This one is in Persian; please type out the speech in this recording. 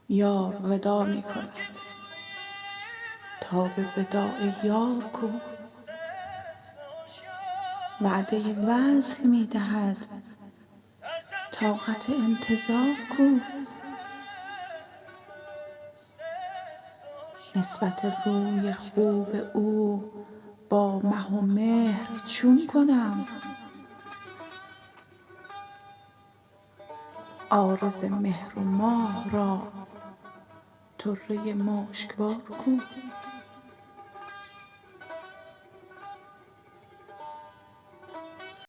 یار وداع می کند تا به وداع یار کو. وعده وصل می دهد طاقت انتظار کو. نسبت روی خوب او با مه و مهر چون کنم؟ عارض مهر و ماه را طره مشکبار کو.